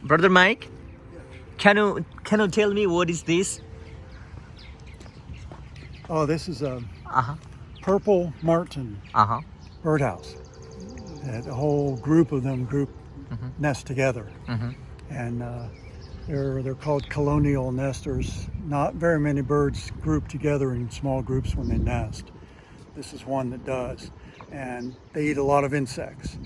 Brother Mike, can you tell me what is this? Oh, this is a Uh-huh. purple martin Uh-huh. birdhouse. And a whole group of them nest together, and they're called colonial nesters. Not very many birds group together in small groups when they nest. This is one that does, and they eat a lot of insects.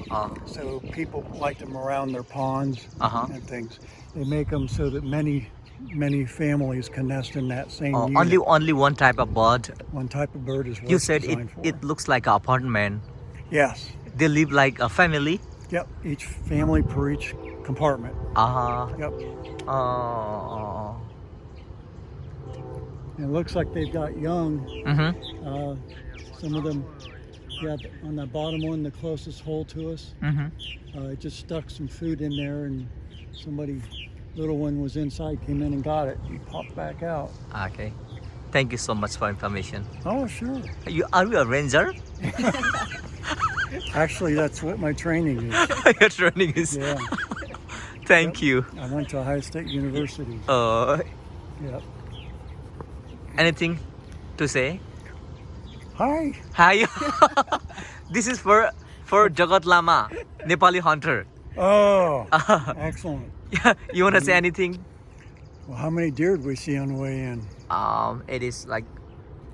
So people like them around their ponds Uh-huh. and things. They make them so that many families can nest in that same unit. Only one type of bird. One type of bird is what You it's said designed for. it looks like an apartment. Yes. They live like a family. Yep. Each family per each compartment. Uh-huh. Yep. Oh. And it looks like they've got young. Mm-hmm. Some of them, yeah, on the bottom one, the closest hole to us, Mm-hmm. it just stuck some food in there, and somebody, little one was inside, came in and got it. He popped back out. Okay. Thank you so much for information. Oh, sure. Are you a ranger? Actually, that's what my training is. Your training is. Yeah. Thank you. I went to Ohio State University. Yep. Anything to say? Hi. Hi. This is for Jagat Lama, Nepali hunter. Oh, excellent. You wanna say anything? Well, how many deer did we see on the way in? It is like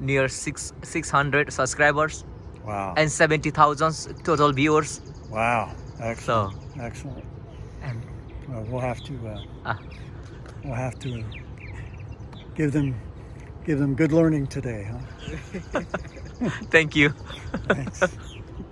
near 600 subscribers Wow. and 70,000 total viewers. Wow. Excellent. So, Excellent. and Well, we'll have to give them good learning today, huh? thank you. Thanks.